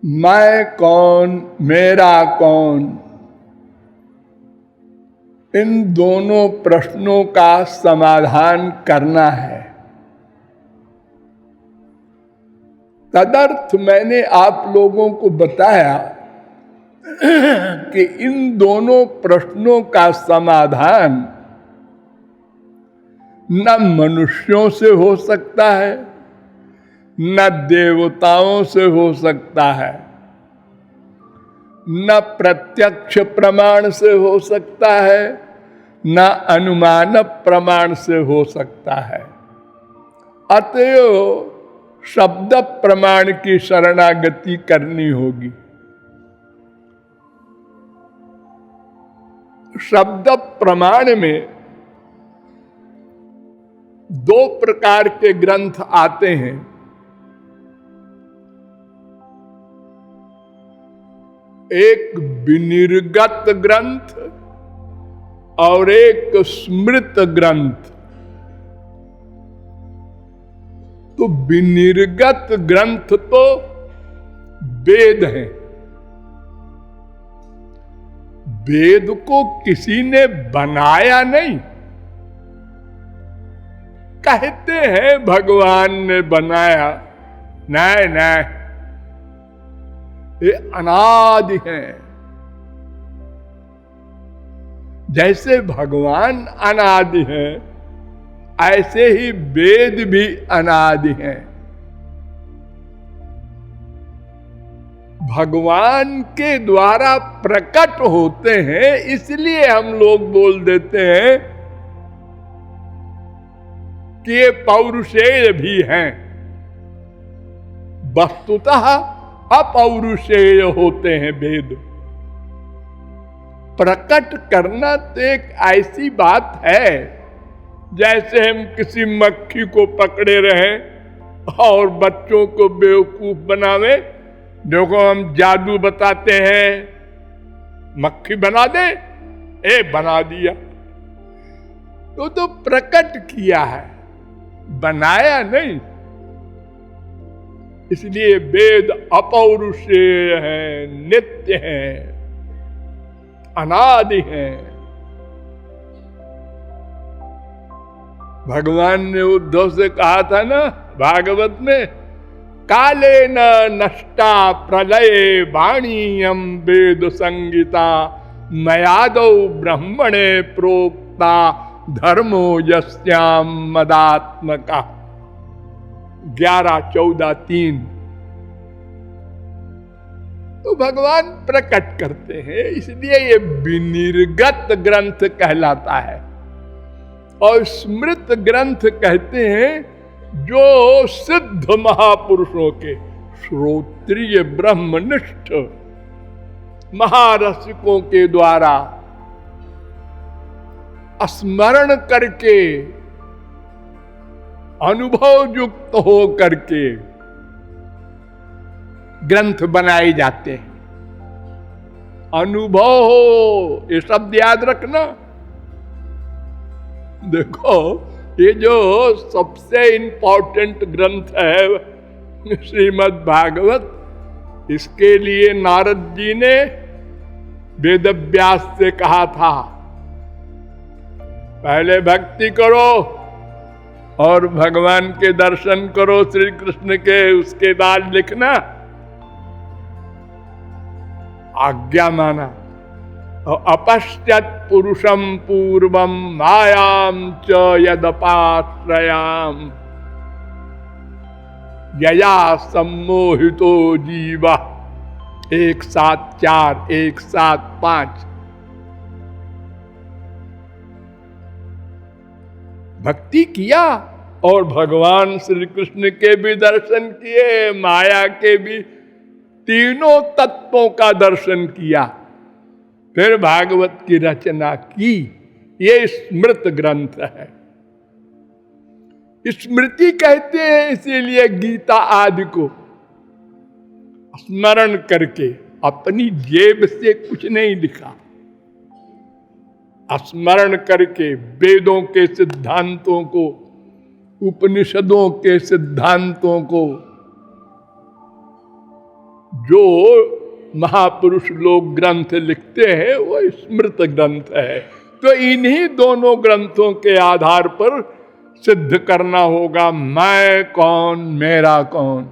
मैं कौन, मेरा कौन, इन दोनों प्रश्नों का समाधान करना है। तदर्थ मैंने आप लोगों को बताया कि इन दोनों प्रश्नों का समाधान न मनुष्यों से हो सकता है, न देवताओं से हो सकता है, न प्रत्यक्ष प्रमाण से हो सकता है, न अनुमान प्रमाण से हो सकता है। अतएव शब्द प्रमाण की शरणागति करनी होगी। शब्द प्रमाण में दो प्रकार के ग्रंथ आते हैं। एक विनिर्गत ग्रंथ और एक स्मृत ग्रंथ। तो विनिर्गत ग्रंथ तो वेद हैं। वेद को किसी ने बनाया नहीं, कहते हैं भगवान ने बनाया। नहीं नहीं, ये अनादि हैं। जैसे भगवान अनादि हैं, ऐसे ही वेद भी अनादि हैं। भगवान के द्वारा प्रकट होते हैं, इसलिए हम लोग बोल देते हैं कि ये पौरुषेय भी हैं। वस्तुतः अपौरुषेय होते हैं वेद। प्रकट करना तो एक ऐसी बात है जैसे हम किसी मक्खी को पकड़े रहें और बच्चों को बेवकूफ बनावे। देखो हम जादू बताते हैं, मक्खी बना दे, बना दिया। तो प्रकट किया है, बनाया नहीं। इसलिए वेद अपौरुषेय हैं, नित्य हैं, अनादि हैं। भगवान ने उद्धव से कहा था ना भागवत में, काले न नष्टा प्रलये वाणीयम वेद संगीता मयादौ ब्रह्मणे प्रोक्ता धर्मो यस्याम मदात्मका। 11:14-3। तो भगवान प्रकट करते हैं, इसलिए ये विनिर्गत ग्रंथ कहलाता है। और स्मृत ग्रंथ कहते हैं जो सिद्ध महापुरुषों के, श्रोत्रिय ब्रह्मनिष्ठ महारसिकों के द्वारा स्मरण करके, अनुभव युक्त हो करके ग्रंथ बनाए जाते हैं। अनुभव हो, ये शब्द याद रखना। देखो, ये जो सबसे इंपॉर्टेंट ग्रंथ है श्रीमद् भागवत, इसके लिए नारद जी ने वेदव्यास से कहा था, पहले भक्ति करो और भगवान के दर्शन करो श्री कृष्ण के, उसके बाद लिखना। आज्ञा माना। और अपश्यत पुरुषम पूर्वम मायाम च यदपाश्रयाम यया सम्मोहितो जीवा। 1:7-4, 1:7-5। भक्ति किया और भगवान श्री कृष्ण के भी दर्शन किए, माया के भी, तीनों तत्वों का दर्शन किया, फिर भागवत की रचना की। ये स्मृत ग्रंथ है। स्मृति कहते हैं इसीलिए गीता आदि को स्मरण करके, अपनी जेब से कुछ नहीं लिखा, स्मरण करके वेदों के सिद्धांतों को, उपनिषदों के सिद्धांतों को जो महापुरुष लोग ग्रंथ लिखते हैं वो स्मृत ग्रंथ है। तो इन्हीं दोनों ग्रंथों के आधार पर सिद्ध करना होगा मैं कौन मेरा कौन।